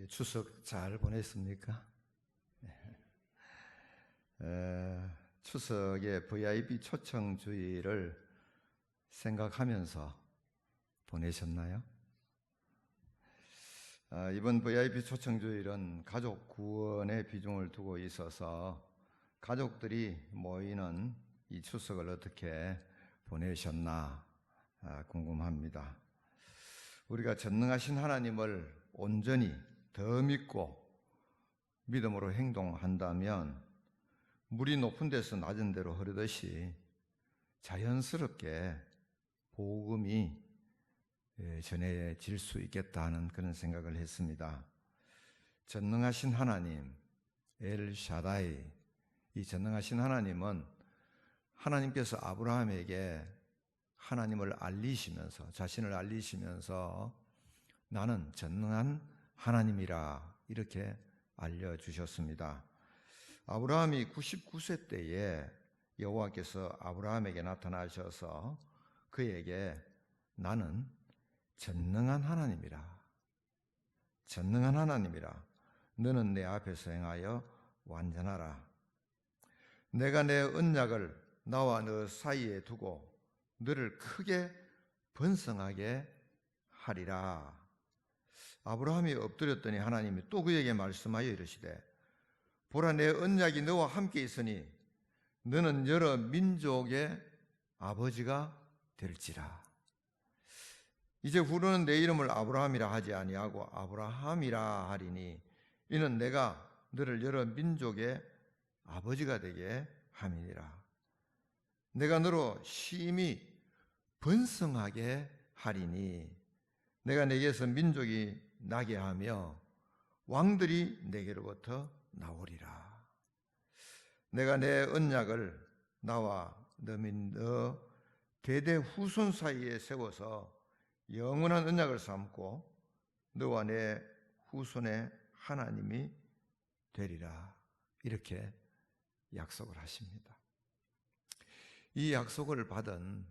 추석 잘 보냈습니까? 추석에 VIP 초청 주일을 생각하면서 보내셨나요? 이번 VIP 초청 주일은 가족 구원에 비중을 두고 있어서 가족들이 모이는 이 추석을 어떻게 보내셨나 궁금합니다. 우리가 전능하신 하나님을 온전히 더 믿고 믿음으로 행동한다면 물이 높은 데서 낮은 데로 흐르듯이 자연스럽게 복음이 전해질 수 있겠다는 그런 생각을 했습니다. 전능하신 하나님, 엘샤다이, 이 전능하신 하나님은 하나님께서 아브라함에게 하나님을 알리시면서, 자신을 알리시면서 나는 전능한 하나님이라 이렇게 알려주셨습니다. 아브라함이 99세 때에 여호와께서 아브라함에게 나타나셔서 그에게 나는 전능한 하나님이라, 전능한 하나님이라, 너는 내 앞에서 행하여 완전하라. 내가 내 언약을 나와 너 사이에 두고 너를 크게 번성하게 하리라. 아브라함이 엎드렸더니 하나님이 또 그에게 말씀하여 이르시되 보라, 내 언약이 너와 함께 있으니 너는 여러 민족의 아버지가 될지라. 이제 후로는 내 이름을 아브라함이라 하지 아니하고 아브라함이라 하리니 이는 내가 너를 여러 민족의 아버지가 되게 함이니라. 내가 너로 심히 번성하게 하리니 내가 내게서 민족이 나게 하며 왕들이 내게로부터 나오리라. 내가 내 언약을 나와 너 대대 후손 사이에 세워서 영원한 언약을 삼고 너와 내 후손의 하나님이 되리라. 이렇게 약속을 하십니다. 이 약속을 받은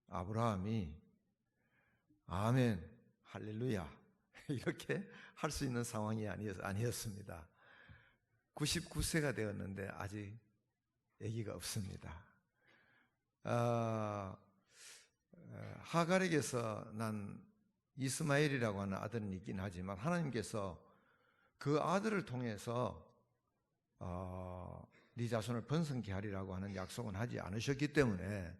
아브라함이 아멘, 할렐루야 이렇게 할 수 있는 상황이 아니었습니다. 99세가 되었는데 아직 아기가 없습니다. 하갈에게서 난 이스마엘이라고 하는 아들은 있긴 하지만 하나님께서 그 아들을 통해서 네 자손을 번성케 하리라고 하는 약속은 하지 않으셨기 때문에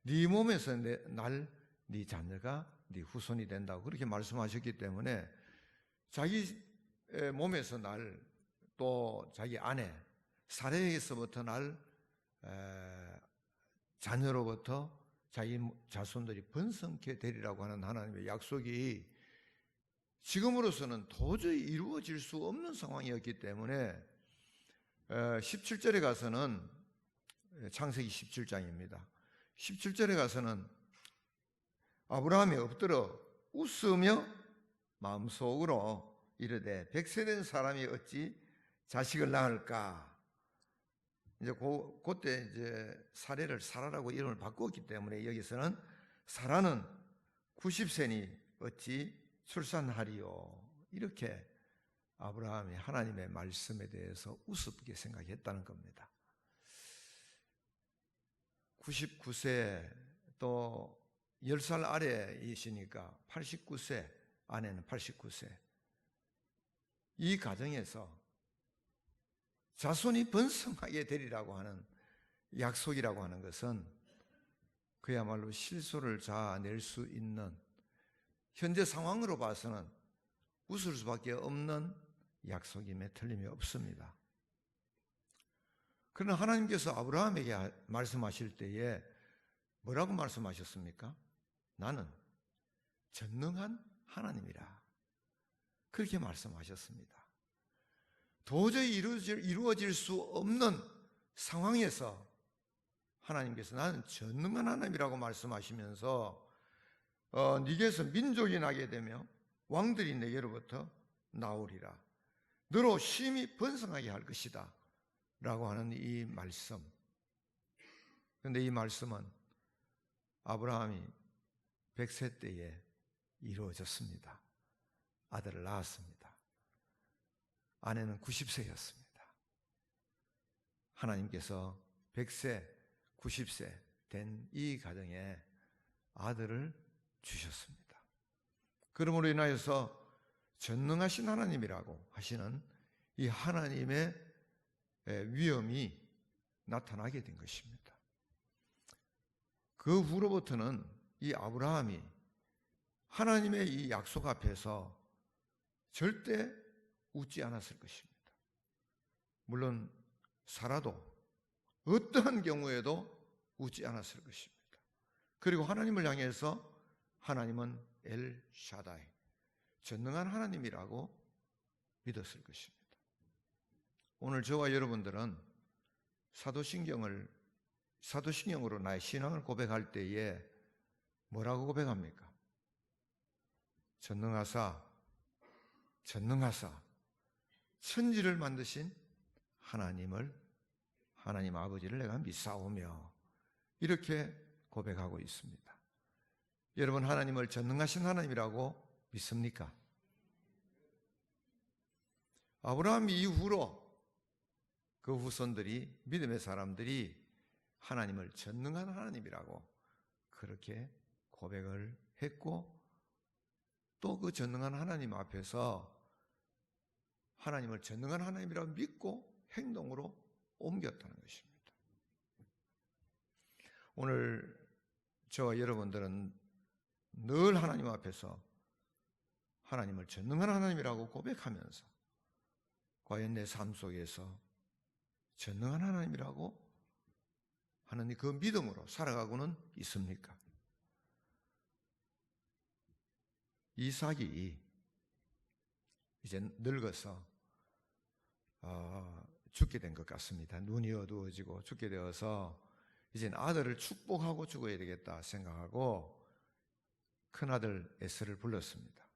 네 몸에서 네 자녀가 네 후손이 된다고 그렇게 말씀하셨기 때문에 자기 몸에서 또 자기 아내 사레에게서부터 자녀로부터 자기 자손들이 번성케 되리라고 하는 하나님의 약속이 지금으로서는 도저히 이루어질 수 없는 상황이었기 때문에 17절에 가서는 창세기 17장입니다. 17절에 가서는 아브라함이 엎드려 웃으며 마음속으로 이르되 100세 된 사람이 어찌 자식을 낳을까? 이제 그때 이제 사례를 사라라고 이름을 바꿨기 때문에 여기서는 사라는 90세니 어찌 출산하리요? 이렇게 아브라함이 하나님의 말씀에 대해서 우습게 생각했다는 겁니다. 99세 또 10살 아래이시니까 89세, 아내는 89세. 이 가정에서 자손이 번성하게 되리라고 하는 약속이라고 하는 것은 그야말로 실소를 자아낼 수 있는 현재 상황으로 봐서는 웃을 수밖에 없는 약속임에 틀림이 없습니다. 그러나 하나님께서 아브라함에게 말씀하실 때에 뭐라고 말씀하셨습니까? 나는 전능한 하나님이라 그렇게 말씀하셨습니다. 도저히 이루어질 수 없는 상황에서 하나님께서 나는 전능한 하나님이라고 말씀하시면서 네게서 민족이 나게 되며 왕들이 내게로부터 나오리라. 너로 심히 번성하게 할 것이다 라고 하는 이 말씀. 그런데 이 말씀은 아브라함이 100세 때에 이루어졌습니다. 아들을 낳았습니다. 아내는 90세였습니다. 하나님께서 100세, 90세 된 이 가정에 아들을 주셨습니다. 그러므로 인하여서 전능하신 하나님이라고 하시는 이 하나님의 위엄이 나타나게 된 것입니다. 그 후로부터는 이 아브라함이 하나님의 이 약속 앞에서 절대 웃지 않았을 것입니다. 물론 사라도 어떠한 경우에도 웃지 않았을 것입니다. 그리고 하나님을 향해서 하나님은 엘 샤다이, 전능한 하나님이라고 믿었을 것입니다. 오늘 저와 여러분들은 사도신경으로 나의 신앙을 고백할 때에 뭐라고 고백합니까? 전능하사 천지를 만드신 하나님 아버지를 내가 믿사오며 이렇게 고백하고 있습니다. 여러분, 하나님을 전능하신 하나님이라고 믿습니까? 아브라함 이후로 그 후손들이, 믿음의 사람들이 하나님을 전능한 하나님이라고 그렇게 고백을 했고, 또 그 전능한 하나님 앞에서 하나님을 전능한 하나님이라고 믿고 행동으로 옮겼다는 것입니다. 오늘 저와 여러분들은 늘 하나님 앞에서 하나님을 전능한 하나님이라고 고백하면서 과연 내 삶 속에서 전능한 하나님이라고 하는 그 믿음으로 살아가고는 있습니까? 이삭이 이제 늙어서 죽게 된 것 같습니다. 눈이 어두워지고 죽게 되어서 이제 아들을 축복하고 죽어야 되겠다 생각하고 큰아들 에서를 불렀습니다.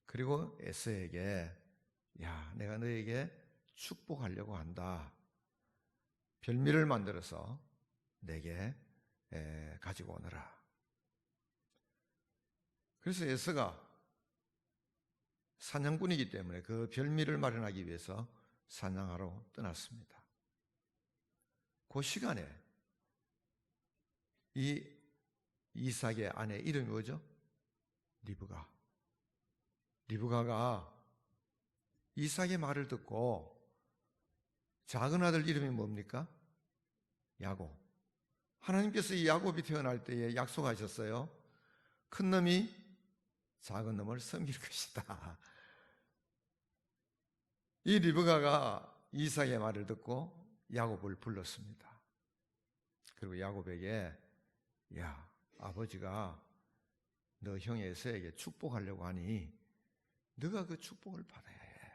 그리고 에서에게, 야, 내가 너에게 축복하려고 한다. 별미를 만들어서 내게 가지고 오너라. 그래서 에서가 사냥꾼이기 때문에 그 별미를 마련하기 위해서 사냥하러 떠났습니다. 그 시간에 이 이삭의 아내 이름이 뭐죠? 리브가가 이삭의 말을 듣고 작은 아들 이름이 뭡니까? 야곱. 하나님께서 이 야곱이 태어날 때에 약속하셨어요. 큰 놈이 작은 놈을 섬길 것이다. 이 리브가가 이삭의 말을 듣고 야곱을 불렀습니다. 그리고 야곱에게, 야, 아버지가 너 형 에서에게 축복하려고 하니 네가 그 축복을 받아야 해.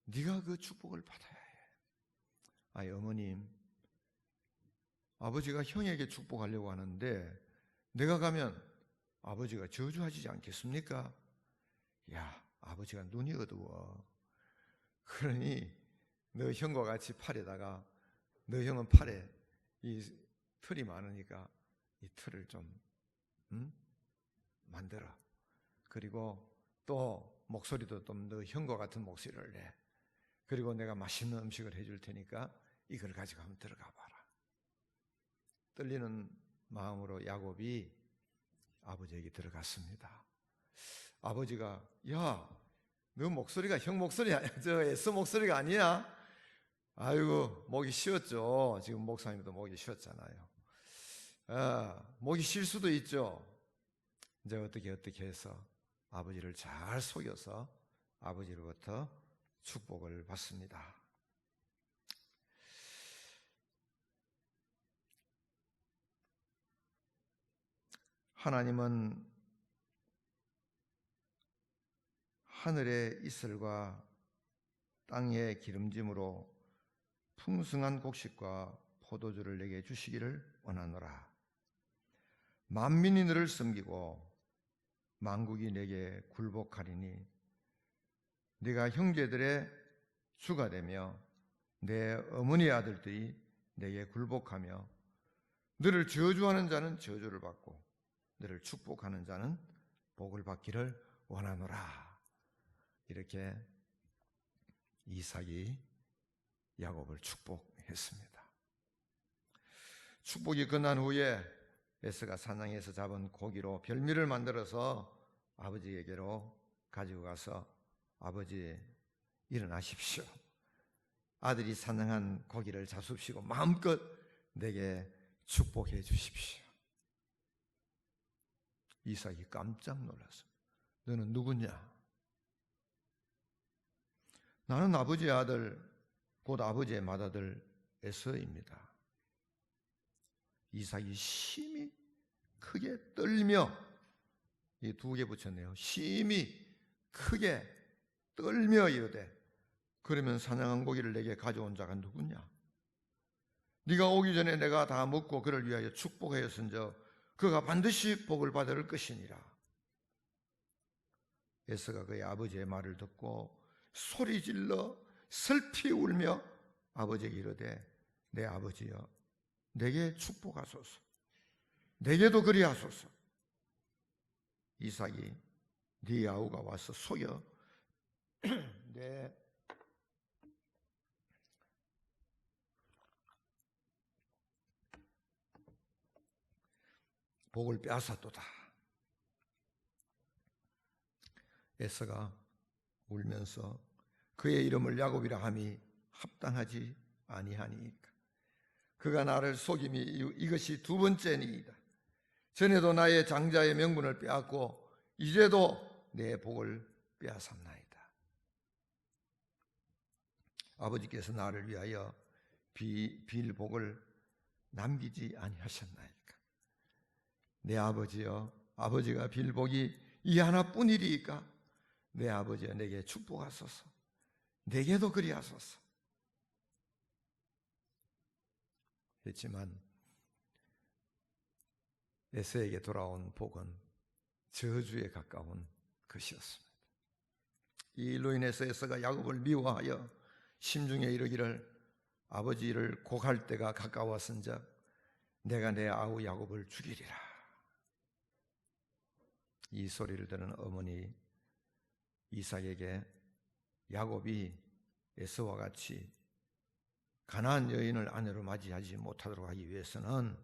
네가 그 축복을 받아야 해. 아이, 어머님, 아버지가 형에게 축복하려고 하는데 내가 가면 아버지가 저주하시지 않겠습니까? 야, 아버지가 눈이 어두워. 그러니 너 형과 같이 팔에다가, 너 형은 팔에 이 털이 많으니까 이 털을 좀 만들어. 그리고 또 목소리도 좀 너 형과 같은 목소리를 내. 그리고 내가 맛있는 음식을 해줄 테니까 이걸 가지고 한번 들어가 봐라. 떨리는 마음으로 야곱이 아버지에게 들어갔습니다. 아버지가, 야, 너 목소리가 형 목소리 아니야. 저 에서 목소리가 아니야. 아이고, 목이 쉬었죠. 지금 목사님도 목이 쉬었잖아요. 목이 쉴 수도 있죠. 이제 어떻게 해서 아버지를 잘 속여서 아버지로부터 축복을 받습니다. 하나님은 하늘의 이슬과 땅의 기름짐으로 풍성한 곡식과 포도주를 내게 주시기를 원하노라. 만민이 너를 섬기고 만국이 내게 굴복하리니 네가 형제들의 주가 되며 내 어머니의 아들들이 내게 굴복하며 너를 저주하는 자는 저주를 받고 너를 축복하는 자는 복을 받기를 원하노라. 이렇게 이삭이 야곱을 축복했습니다. 축복이 끝난 후에 에서가 사냥해서 잡은 고기로 별미를 만들어서 아버지에게로 가지고 가서 아버지 일어나십시오. 아들이 사냥한 고기를 잡수시고 마음껏 내게 축복해 주십시오. 이삭이 깜짝 놀랐습니다. 너는 누구냐? 나는 아버지의 아들, 곧 아버지의 맏아들 에서입니다. 이삭이 심히 크게 떨며, 이 두 개 붙였네요. 심히 크게 떨며 이르되, 그러면 사냥한 고기를 내게 가져온 자가 누구냐? 네가 오기 전에 내가 다 먹고 그를 위하여 축복하였은즉 그가 반드시 복을 받을 것이니라. 에서가 그의 아버지의 말을 듣고 소리질러 슬피 울며 아버지에게 이르되, 내 아버지여, 내게 축복하소서. 내게도 그리하소서. 이삭이 네 아우가 와서 속여 내 복을 빼앗았도다. 에서가 울면서 그의 이름을 야곱이라 함이 합당하지 아니하니까. 그가 나를 속임이 이것이 두 번째니이다. 전에도 나의 장자의 명분을 빼앗고 이제도 내 복을 빼앗았나이다. 아버지께서 나를 위하여 빌 복을 남기지 아니하셨나이까. 내 아버지여, 아버지가 빌 복이 이 하나뿐이리이까. 내 아버지여, 내게 축복하소서. 내게도 그리하소서. 했지만 에서에게 돌아온 복은 저주에 가까운 것이었습니다. 이 일로 인해서 에서가 야곱을 미워하여 심중에 이르기를, 아버지를 곡할 때가 가까웠은즉 내가 내 아우 야곱을 죽이리라. 이 소리를 들은 어머니 이삭에게 야곱이 에서와 같이 가나안 여인을 아내로 맞이하지 못하도록 하기 위해서는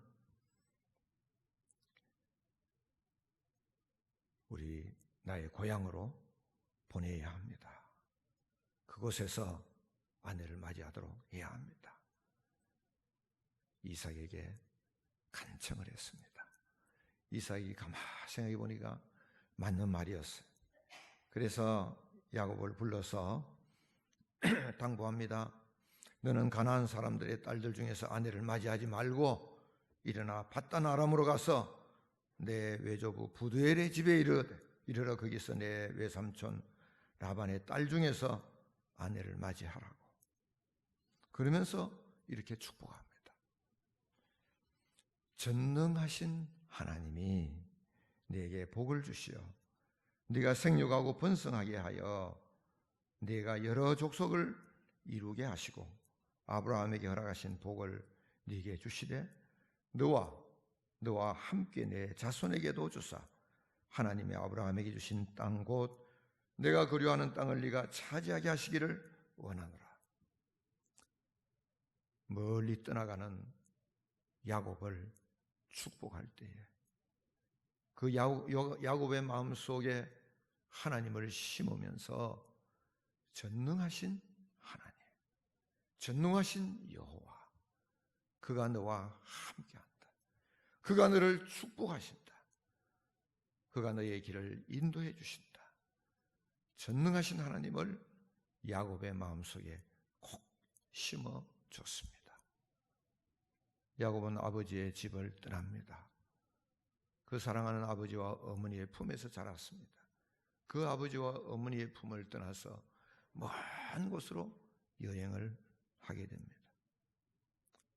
우리 나의 고향으로 보내야 합니다. 그곳에서 아내를 맞이하도록 해야 합니다. 이삭에게 간청을 했습니다. 이삭이 가만히 생각해 보니까 맞는 말이었어요. 그래서 야곱을 불러서 당부합니다. 너는 가나안 사람들의 딸들 중에서 아내를 맞이하지 말고 일어나 밧단 아람으로 가서 내 외조부 부두엘의 집에 이르러 거기서 내 외삼촌 라반의 딸 중에서 아내를 맞이하라고. 그러면서 이렇게 축복합니다. 전능하신 하나님이 네게 복을 주시어 네가 생육하고 번성하게 하여 네가 여러 족속을 이루게 하시고 아브라함에게 허락하신 복을 네게 주시되 너와 함께 내 자손에게도 주사 하나님의 아브라함에게 주신 땅 곧 내가 그리워하는 땅을 네가 차지하게 하시기를 원하노라. 멀리 떠나가는 야곱을 축복할 때에 그 야곱의 마음속에 하나님을 심으면서 전능하신 하나님, 전능하신 여호와, 그가 너와 함께한다. 그가 너를 축복하신다. 그가 너의 길을 인도해 주신다. 전능하신 하나님을 야곱의 마음속에 콕 심어줬습니다. 야곱은 아버지의 집을 떠납니다. 그 사랑하는 아버지와 어머니의 품에서 자랐습니다. 그 아버지와 어머니의 품을 떠나서 먼 곳으로 여행을 하게 됩니다.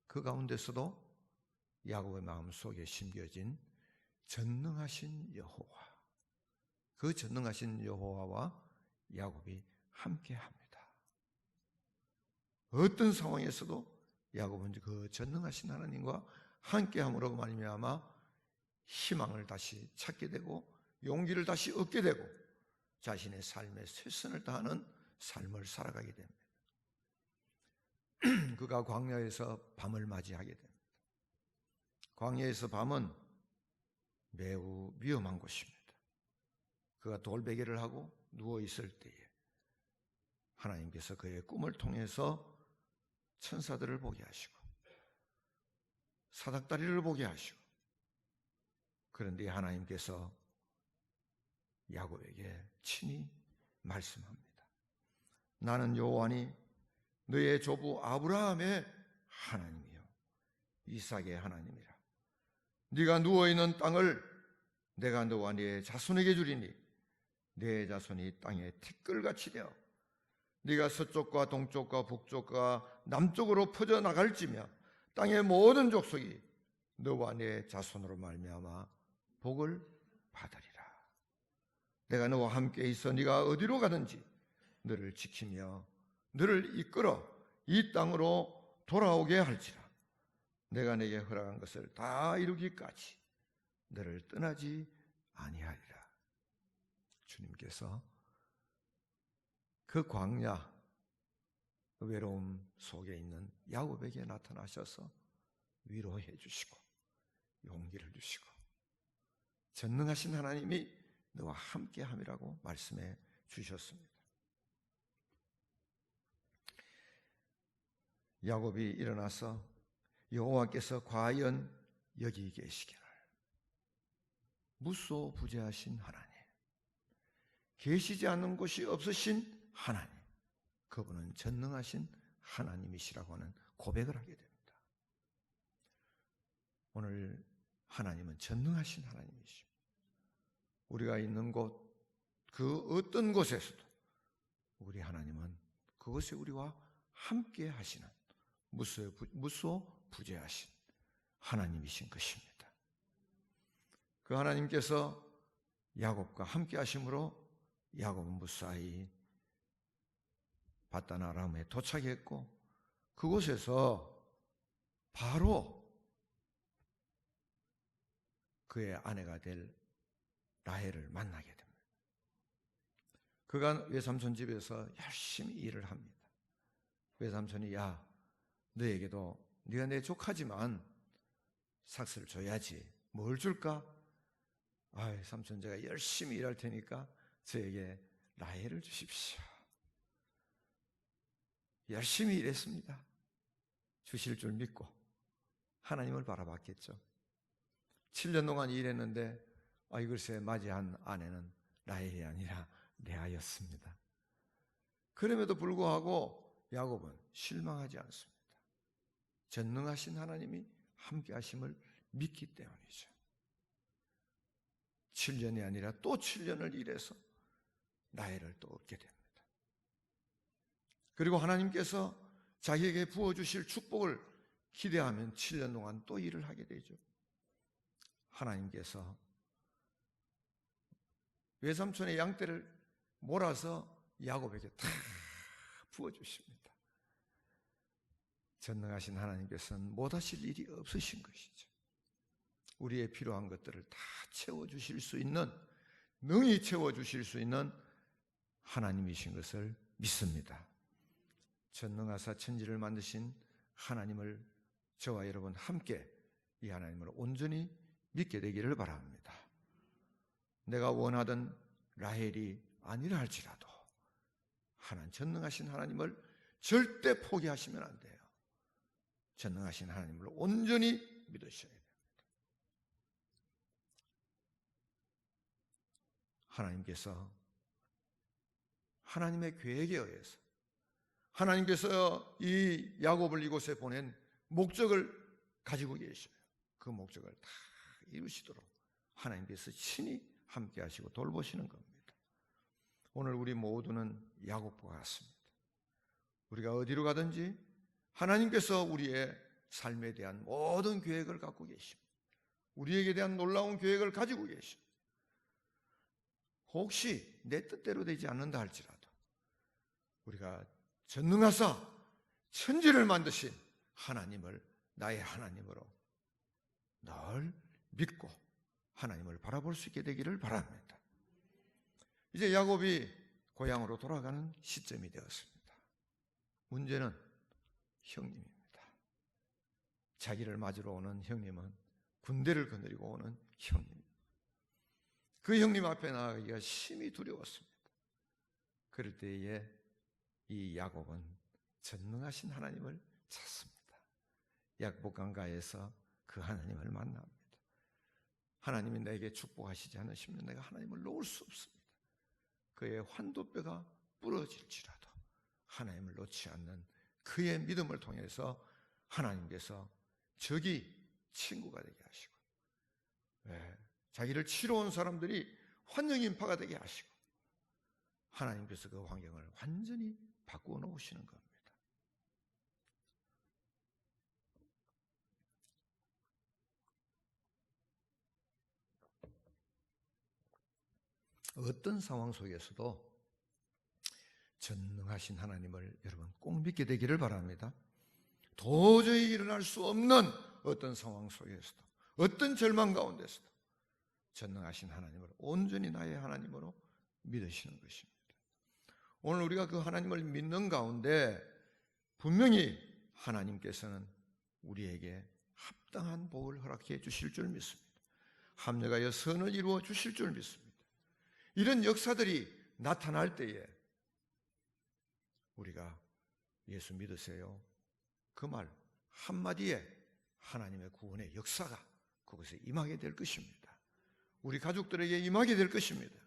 그 가운데서도 야곱의 마음속에 심겨진 전능하신 여호와, 그 전능하신 여호와와 야곱이 함께합니다. 어떤 상황에서도 야곱은 그 전능하신 하나님과 함께함으로 말미암아 희망을 다시 찾게 되고 용기를 다시 얻게 되고 자신의 삶에 최선을 다하는 삶을 살아가게 됩니다. 그가 광야에서 밤을 맞이하게 됩니다. 광야에서 밤은 매우 위험한 곳입니다. 그가 돌베개를 하고 누워있을 때에 하나님께서 그의 꿈을 통해서 천사들을 보게 하시고 사닥다리를 보게 하시고, 그런데 하나님께서 야곱에게 친히 말씀합니다. 나는 여호와니 너의 조부 아브라함의 하나님이요 이삭의 하나님이라. 네가 누워있는 땅을 내가 너와 네 자손에게 주리니 네 자손이 땅에 티끌같이 되어 네가 서쪽과 동쪽과 북쪽과 남쪽으로 퍼져나갈지며 땅의 모든 족속이 너와 네 자손으로 말미암아 복을 받으리라. 내가 너와 함께 있어 네가 어디로 가든지 너를 지키며 너를 이끌어 이 땅으로 돌아오게 할지라. 내가 네게 허락한 것을 다 이루기까지 너를 떠나지 아니하리라. 주님께서 그 광야, 그 외로움 속에 있는 야곱에게 나타나셔서 위로해 주시고 용기를 주시고 전능하신 하나님이 너와 함께함이라고 말씀해 주셨습니다. 야곱이 일어나서 여호와께서 과연 여기 계시기를, 무소부재하신 하나님, 계시지 않는 곳이 없으신 하나님, 그분은 전능하신 하나님이시라고 하는 고백을 하게 됩니다. 오늘 하나님은 전능하신 하나님이십니다. 우리가 있는 곳, 그 어떤 곳에서도 우리 하나님은 그것에 우리와 함께 하시는 무소부재하신 하나님이신 것입니다. 그 하나님께서 야곱과 함께 하심으로 야곱은 무사히 바단 아람에 도착했고 그곳에서 바로 그의 아내가 될 라헬을 만나게 됩니다. 그가 외삼촌 집에서 열심히 일을 합니다. 외삼촌이 야, 너에게도 네가 내 조카지만 삭스를 줘야지. 뭘 줄까? 아이, 삼촌 제가 열심히 일할 테니까 저에게 라헬을 주십시오. 열심히 일했습니다. 주실 줄 믿고 하나님을 바라봤겠죠. 7년 동안 일했는데 글쎄 맞이한 아내는 라헬이 아니라 레아였습니다. 그럼에도 불구하고 야곱은 실망하지 않습니다. 전능하신 하나님이 함께 하심을 믿기 때문이죠. 7년이 아니라 또 7년을 일해서 라헬을 또 얻게 됩니다. 그리고 하나님께서 자기에게 부어주실 축복을 기대하면 7년 동안 또 일을 하게 되죠. 하나님께서 외삼촌의 양떼를 몰아서 야곱에게 다 부어주십니다. 전능하신 하나님께서는 못하실 일이 없으신 것이죠. 우리의 필요한 것들을 다 채워주실 수 있는, 능히 채워주실 수 있는 하나님이신 것을 믿습니다. 전능하사 천지를 만드신 하나님을 저와 여러분 함께 이 하나님을 온전히 믿게 되기를 바랍니다. 내가 원하던 라헬이 아니라 할지라도 하나님, 전능하신 하나님을 절대 포기하시면 안 돼요. 전능하신 하나님을 온전히 믿으셔야 됩니다. 하나님께서 하나님의 계획에 의해서 하나님께서 이 야곱을 이곳에 보낸 목적을 가지고 계셔요. 그 목적을 다 이루시도록 하나님께서 친히 함께 하시고 돌보시는 겁니다. 오늘 우리 모두는 야곱과 같습니다. 우리가 어디로 가든지 하나님께서 우리의 삶에 대한 모든 계획을 갖고 계십니다. 우리에게 대한 놀라운 계획을 가지고 계십니다. 혹시 내 뜻대로 되지 않는다 할지라도 우리가 전능하사 천지를 만드신 하나님을 나의 하나님으로 늘 믿고 하나님을 바라볼 수 있게 되기를 바랍니다. 이제 야곱이 고향으로 돌아가는 시점이 되었습니다. 문제는 형님입니다. 자기를 맞으러 오는 형님은 군대를 거느리고 오는 형님. 그 형님 앞에 나가기가 심히 두려웠습니다. 그럴 때에 이 야곱은 전능하신 하나님을 찾습니다. 야복 강가에서 그 하나님을 만납니다. 하나님이 내게 축복하시지 않으시면 내가 하나님을 놓을 수 없습니다. 그의 환도뼈가 부러질지라도 하나님을 놓지 않는 그의 믿음을 통해서 하나님께서 적이 친구가 되게 하시고, 자기를 치러 온 사람들이 환영인파가 되게 하시고, 하나님께서 그 환경을 완전히 바꾸어 놓으시는 겁니다. 어떤 상황 속에서도 전능하신 하나님을 여러분 꼭 믿게 되기를 바랍니다. 도저히 일어날 수 없는 어떤 상황 속에서도, 어떤 절망 가운데서도 전능하신 하나님을 온전히 나의 하나님으로 믿으시는 것입니다. 오늘 우리가 그 하나님을 믿는 가운데 분명히 하나님께서는 우리에게 합당한 복을 허락해 주실 줄 믿습니다. 합력하여 선을 이루어 주실 줄 믿습니다. 이런 역사들이 나타날 때에 우리가 예수 믿으세요, 그 말 한마디에 하나님의 구원의 역사가 그것에 임하게 될 것입니다. 우리 가족들에게 임하게 될 것입니다.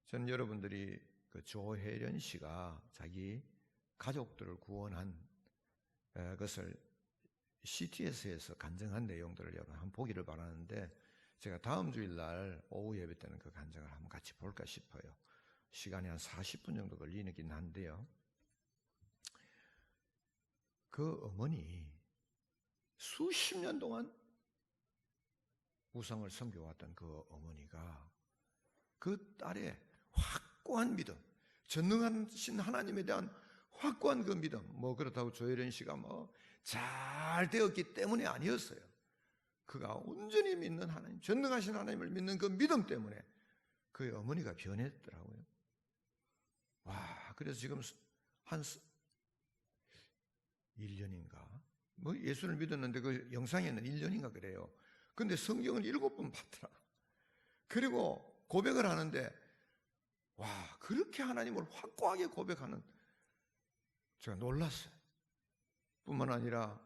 저는 여러분들이 그 조혜련 씨가 자기 가족들을 구원한 것을 CTS에서 간증한 내용들을 여러분 한번 보기를 바라는데, 제가 다음 주일날 오후 예배 때는 그 간증을 한번 같이 볼까 싶어요. 시간이 한 40분 정도 걸리긴 한데요. 그 어머니 수십 년 동안 우상을 섬겨왔던 그 어머니가 그 딸의 확고한 믿음, 전능하신 하나님에 대한 확고한 그 믿음, 뭐 그렇다고 조혜련 씨가 뭐 잘 되었기 때문이 아니었어요. 그가 온전히 믿는 하나님, 전능하신 하나님을 믿는 그 믿음 때문에 그 어머니가 변했더라고요. 와, 그래서 지금 한 1년인가? 뭐 예수를 믿었는데 그 영상에는 1년인가 그래요. 근데 성경을 7번 봤더라. 그리고 고백을 하는데, 와, 그렇게 하나님을 확고하게 고백하는, 제가 놀랐어요. 뿐만 아니라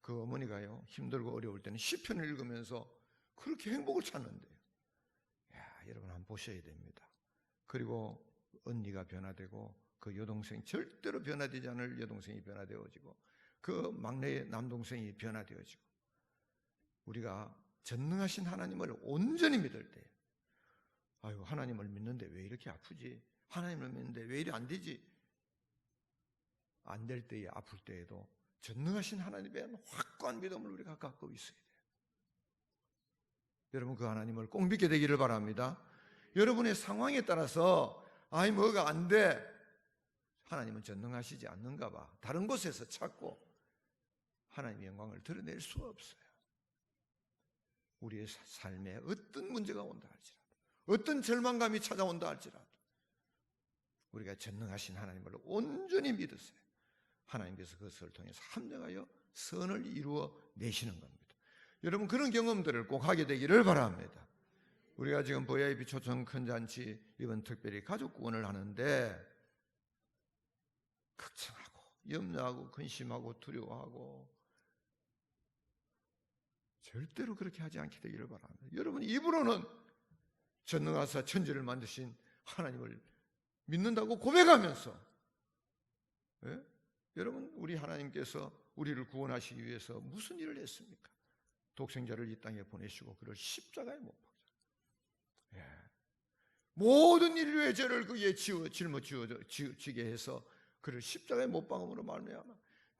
그 어머니가요, 힘들고 어려울 때는 시편을 읽으면서 그렇게 행복을 찾는데요. 야, 여러분 한번 보셔야 됩니다. 그리고 언니가 변화되고 그 여동생, 절대로 변화되지 않을 여동생이 변화되어지고 그 막내 남동생이 변화되어지고, 우리가 전능하신 하나님을 온전히 믿을 때, 아유, 하나님을 믿는데 왜 이렇게 아프지? 하나님을 믿는데 왜 이리 안 되지? 안 될 때에, 아플 때에도 전능하신 하나님에 대한 확고한 믿음을 우리가 갖고 있어야 돼요. 여러분 그 하나님을 꼭 믿게 되기를 바랍니다. 여러분의 상황에 따라서 아이 뭐가 안 돼, 하나님은 전능하시지 않는가 봐, 다른 곳에서 찾고 하나님의 영광을 드러낼 수가 없어요. 우리의 삶에 어떤 문제가 온다 할지라도, 어떤 절망감이 찾아온다 할지라도 우리가 전능하신 하나님을 온전히 믿으세요. 하나님께서 그것을 통해서 합력하여 선을 이루어 내시는 겁니다. 여러분 그런 경험들을 꼭 하게 되기를 바랍니다. 우리가 지금 VIP 초청 큰 잔치, 이번 특별히 가족 구원을 하는데 걱정하고 염려하고 근심하고 두려워하고 절대로 그렇게 하지 않게 되기를 바랍니다. 여러분 입으로는 전능하사 천지를 만드신 하나님을 믿는다고 고백하면서, 여러분 우리 하나님께서 우리를 구원하시기 위해서 무슨 일을 했습니까? 독생자를 이 땅에 보내시고 그를 십자가에 못 박았잖아요. 모든 인류의 죄를 그에 짊어지게 해서 그를 십자가에 못 박음으로 말미암아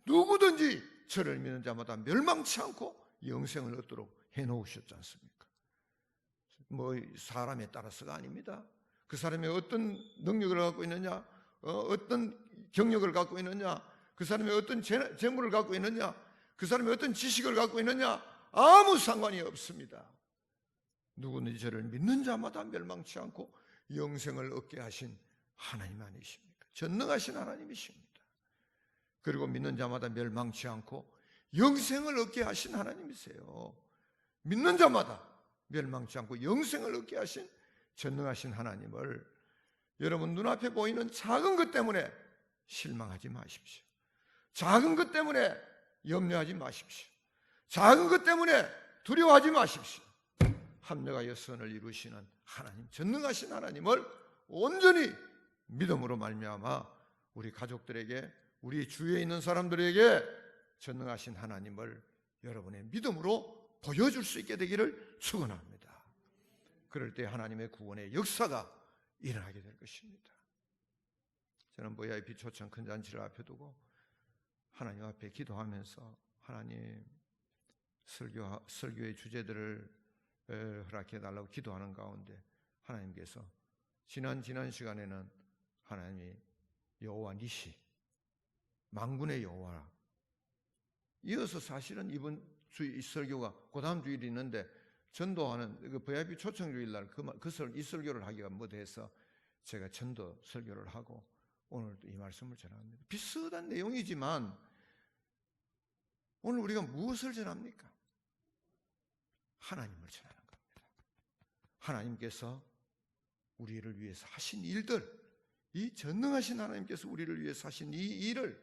누구든지 저를 믿는 자마다 멸망치 않고 영생을 얻도록 해놓으셨지 않습니까? 뭐 사람에 따라서가 아닙니다. 그 사람이 어떤 능력을 갖고 있느냐, 어떤 경력을 갖고 있느냐, 그 사람이 어떤 재물을 갖고 있느냐, 그 사람이 어떤 지식을 갖고 있느냐, 아무 상관이 없습니다. 누구든지 저를 믿는 자마다 멸망치 않고 영생을 얻게 하신 하나님 아니십니까? 전능하신 하나님이십니다. 그리고 믿는 자마다 멸망치 않고 영생을 얻게 하신 하나님이세요. 믿는 자마다 멸망치 않고 영생을 얻게 하신 전능하신 하나님을 여러분 눈앞에 보이는 작은 것 때문에 실망하지 마십시오. 작은 것 때문에 염려하지 마십시오. 작은 것 때문에 두려워하지 마십시오. 합력하여 선을 이루시는 하나님, 전능하신 하나님을 온전히 믿음으로 말미암아 우리 가족들에게, 우리 주위에 있는 사람들에게 전능하신 하나님을 여러분의 믿음으로 보여줄 수 있게 되기를 축원합니다. 그럴 때 하나님의 구원의 역사가 일어나게 될 것입니다. 저는 VIP 초청 큰 잔치를 앞에 두고 하나님 앞에 기도하면서 하나님 설교의 주제들을 허락해 달라고 기도하는 가운데 하나님께서 지난 시간에는 하나님이 여호와 니시, 만군의 여호와, 이어서 사실은 이번 주일 설교가 그 다음 주일이 있는데 전도하는 그 VIP 초청 주일날 이 설교를 하기가 못해서 제가 전도 설교를 하고 오늘 이 말씀을 전합니다. 비슷한 내용이지만 오늘 우리가 무엇을 전합니까? 하나님을 전하는 겁니다. 하나님께서 우리를 위해서 하신 일들, 이 전능하신 하나님께서 우리를 위해서 하신 이 일을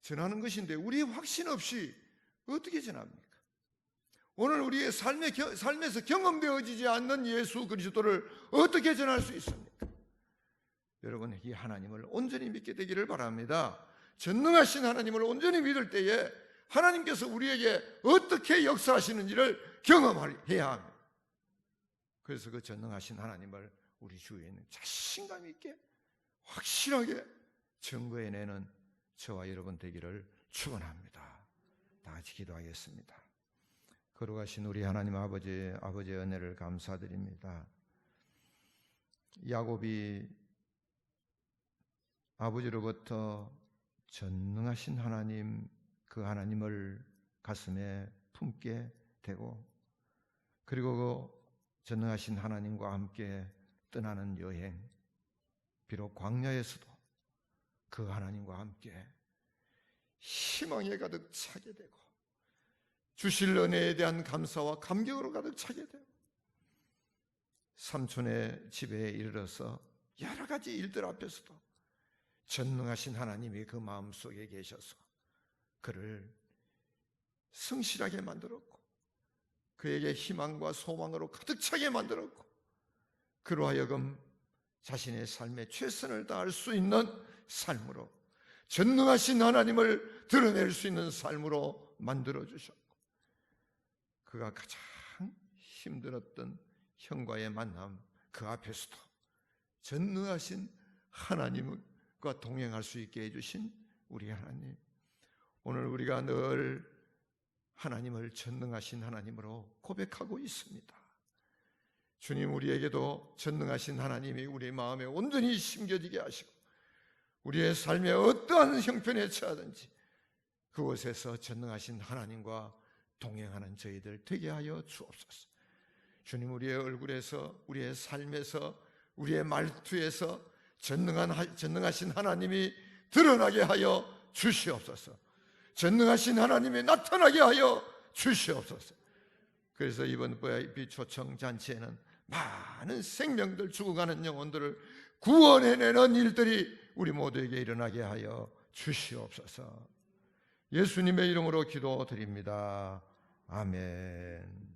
전하는 것인데 우리의 확신 없이 어떻게 전합니까? 오늘 우리의 삶에서 경험되어지지 않는 예수 그리스도를 어떻게 전할 수 있습니까? 여러분, 이 하나님을 온전히 믿게 되기를 바랍니다. 전능하신 하나님을 온전히 믿을 때에 하나님께서 우리에게 어떻게 역사하시는지를 경험해야 합니다. 그래서 그 전능하신 하나님을 우리 주위에 있는 자신감 있게 확실하게 증거해내는 저와 여러분 되기를 축원합니다. 다 같이 기도하겠습니다. 거룩하신 우리 하나님 아버지의 은혜를 감사드립니다. 야곱이 아버지로부터 전능하신 하나님, 그 하나님을 가슴에 품게 되고 그리고 그 전능하신 하나님과 함께 떠나는 여행, 비록 광야에서도 그 하나님과 함께 희망에 가득 차게 되고 주실 은혜에 대한 감사와 감격으로 가득 차게 되고 삼촌의 집에 이르러서 여러 가지 일들 앞에서도 전능하신 하나님이 그 마음속에 계셔서 그를 성실하게 만들었고 그에게 희망과 소망으로 가득 차게 만들었고 그로 하여금 자신의 삶에 최선을 다할 수 있는 삶으로 전능하신 하나님을 드러낼 수 있는 삶으로 만들어주셨고 그가 가장 힘들었던 형과의 만남 그 앞에서도 전능하신 하나님과 동행할 수 있게 해주신 우리 하나님, 오늘 우리가 늘 하나님을 전능하신 하나님으로 고백하고 있습니다. 주님, 우리에게도 전능하신 하나님이 우리 마음에 온전히 심겨지게 하시고 우리의 삶에 어떠한 형편에 처하든지 그곳에서 전능하신 하나님과 동행하는 저희들 되게 하여 주옵소서. 주님, 우리의 얼굴에서, 우리의 삶에서, 우리의 말투에서 전능하신 하나님이 드러나게 하여 주시옵소서. 전능하신 하나님이 나타나게 하여 주시옵소서. 그래서 이번 VIP 초청 잔치에는 많은 생명들, 죽어가는 영혼들을 구원해내는 일들이 우리 모두에게 일어나게 하여 주시옵소서. 예수님의 이름으로 기도드립니다. 아멘.